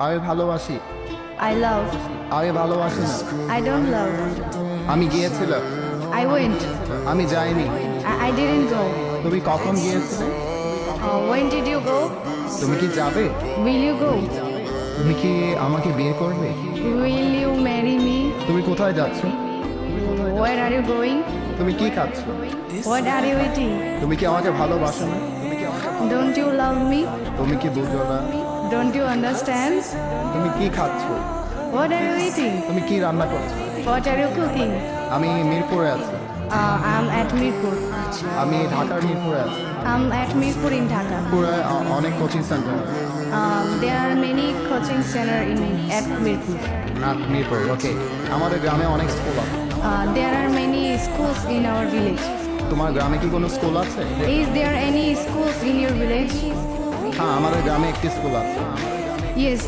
আমি ভালোবাসি। I love. আমি ভালোবাসি না। I don't love. আমি গিয়েছিলাম। I went. আমি যাইনি। I didn't go. তুমি কখন গিয়েছিলে? When did you go? তুমি কি যাবে? Will you go? তুমি কি আমাকে বিয়ে করবে? Will you marry me? তুমি কোথায় যাচ্ছ? Where are you going? তুমি কি খাচ্ছ? What are you eating? তুমি কি আমাকে ভালোবাসো না? Don't you love me? তুমি কি বুঝো না? Don't you understand? তুমি কি খাচ্ছ? What are you eating? তুমি কি রান্না করছো? What are you cooking? আমি মিরপুরে আছি। I'm at Mirpur. আমি ঢাকার মিরপুরে আছি। I'm at Mirpur in Dhaka. পুরো অনেক কোচিং সেন্টার আছে। There are many coaching center at Mirpur. Mirpur, okay. আমাদের গ্রামে অনেক স্কুল আছে। There are many schools in our village. তোমার গ্রামে কি কোনো স্কুল আছে? Is there any schools in your village? হ্যাঁ, আমাদের গ্রামে একটি স্কুল আছে। Yes.